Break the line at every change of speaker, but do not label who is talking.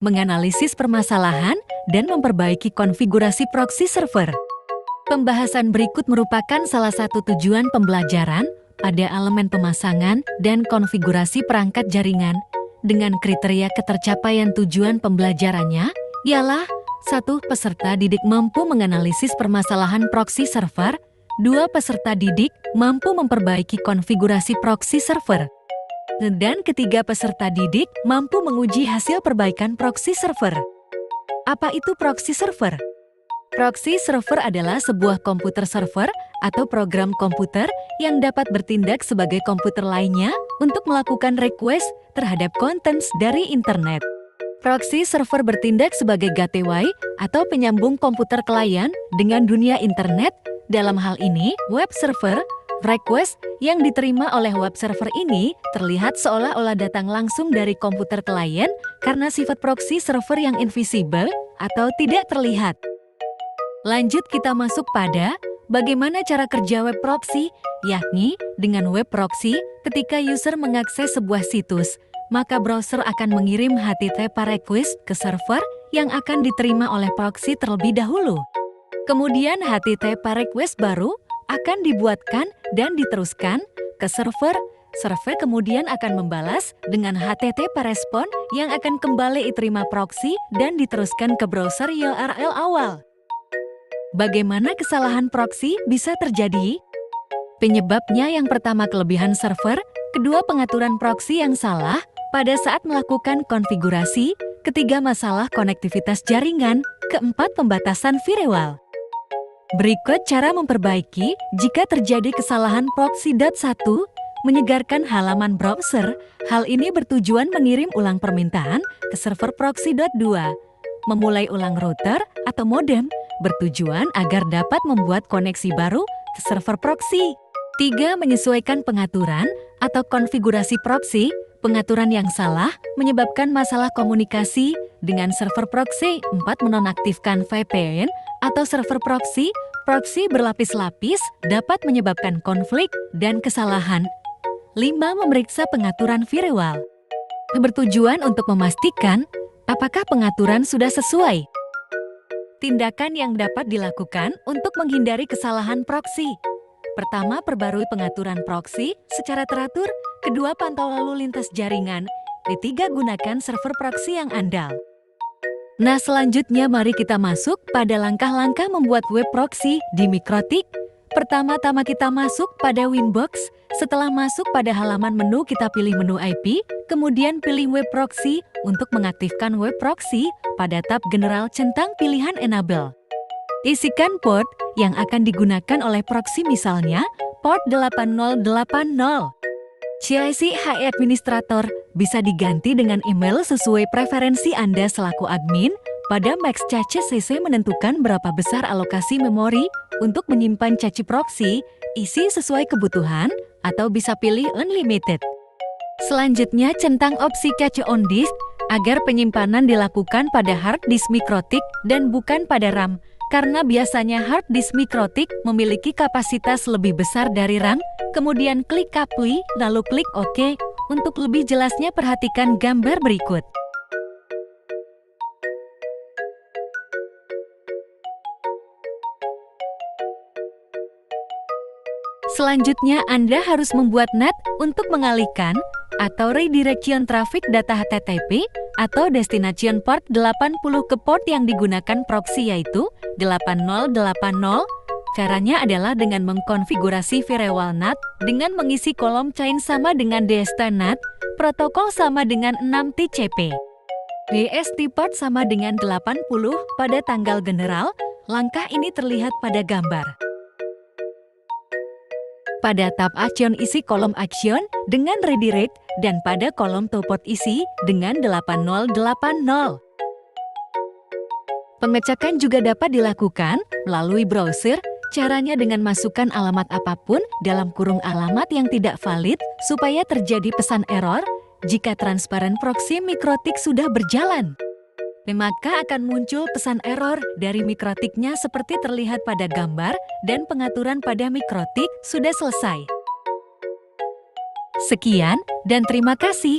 menganalisis permasalahan, dan memperbaiki konfigurasi proxy server. Pembahasan berikut merupakan salah satu tujuan pembelajaran pada elemen pemasangan dan konfigurasi perangkat jaringan. Dengan kriteria ketercapaian tujuan pembelajarannya, ialah 1. Peserta didik mampu menganalisis permasalahan proxy server. 2. Peserta didik mampu memperbaiki konfigurasi proxy server. Dan ketiga, peserta didik mampu menguji hasil perbaikan proxy server. Apa itu proxy server? Proxy server adalah sebuah komputer server atau program komputer yang dapat bertindak sebagai komputer lainnya untuk melakukan request terhadap contents dari internet. Proxy server bertindak sebagai gateway atau penyambung komputer klien dengan dunia internet. Dalam hal ini, web server, request yang diterima oleh web server ini terlihat seolah-olah datang langsung dari komputer klien karena sifat proxy server yang invisible atau tidak terlihat. Lanjut kita masuk pada bagaimana cara kerja web proxy, yakni dengan web proxy ketika user mengakses sebuah situs, maka browser akan mengirim HTTP request ke server yang akan diterima oleh proxy terlebih dahulu. Kemudian HTTP request baru akan dibuatkan dan diteruskan ke server. Server kemudian akan membalas dengan HTTP respon yang akan kembali diterima proxy dan diteruskan ke browser URL awal. Bagaimana kesalahan proxy bisa terjadi? Penyebabnya yang pertama kelebihan server, kedua pengaturan proxy yang salah pada saat melakukan konfigurasi, ketiga masalah konektivitas jaringan, keempat pembatasan firewall. Berikut cara memperbaiki jika terjadi kesalahan proxy. 1. Menyegarkan halaman browser. Hal ini bertujuan mengirim ulang permintaan ke server proxy. 2. Memulai ulang router atau modem bertujuan agar dapat membuat koneksi baru ke server proxy. 3. Menyesuaikan pengaturan atau konfigurasi proxy. Pengaturan yang salah menyebabkan masalah komunikasi dengan server proxy. 4. Menonaktifkan VPN atau server proxy. Proxy berlapis-lapis dapat menyebabkan konflik dan kesalahan. 5. Memeriksa pengaturan firewall. Bertujuan untuk memastikan apakah pengaturan sudah sesuai. Tindakan yang dapat dilakukan untuk menghindari kesalahan proxy. Pertama, perbarui pengaturan proxy secara teratur. Kedua, pantau lalu lintas jaringan. Ketiga, gunakan server proxy yang andal. Nah, selanjutnya mari kita masuk pada langkah-langkah membuat web proxy di Mikrotik. Pertama-tama kita masuk pada Winbox. Setelah masuk pada halaman menu, kita pilih menu IP, kemudian pilih web proxy. Untuk mengaktifkan web proxy, pada tab General centang pilihan Enable. Isikan port yang akan digunakan oleh proxy, misalnya port 8080. CIC Administrator bisa diganti dengan email sesuai preferensi Anda selaku admin. Pada Max Cache CC menentukan berapa besar alokasi memori untuk menyimpan cache proxy, isi sesuai kebutuhan, atau bisa pilih unlimited. Selanjutnya centang opsi cache on disk agar penyimpanan dilakukan pada hard disk Mikrotik dan bukan pada RAM. Karena biasanya hard disk Mikrotik memiliki kapasitas lebih besar dari RAM, kemudian klik Apply, lalu klik OK. Untuk lebih jelasnya perhatikan gambar berikut. Selanjutnya Anda harus membuat NAT untuk mengalihkan atau redirection traffic data HTTP atau destination port 80 ke port yang digunakan proxy, yaitu 8080. Caranya adalah dengan mengkonfigurasi firewall NAT dengan mengisi kolom chain sama dengan DST NAT, protokol sama dengan 6 TCP. DST port sama dengan 80 pada tanggal general. Langkah ini terlihat pada gambar. Pada tab Action isi kolom Action dengan redirect dan pada kolom to port isi dengan 8080. Pengecekan juga dapat dilakukan melalui browser. Caranya dengan masukkan alamat apapun dalam kurung alamat yang tidak valid supaya terjadi pesan error jika transparent proxy Mikrotik sudah berjalan. Maka akan muncul pesan error dari Mikrotiknya seperti terlihat pada gambar dan pengaturan pada Mikrotik sudah selesai. Sekian dan terima kasih.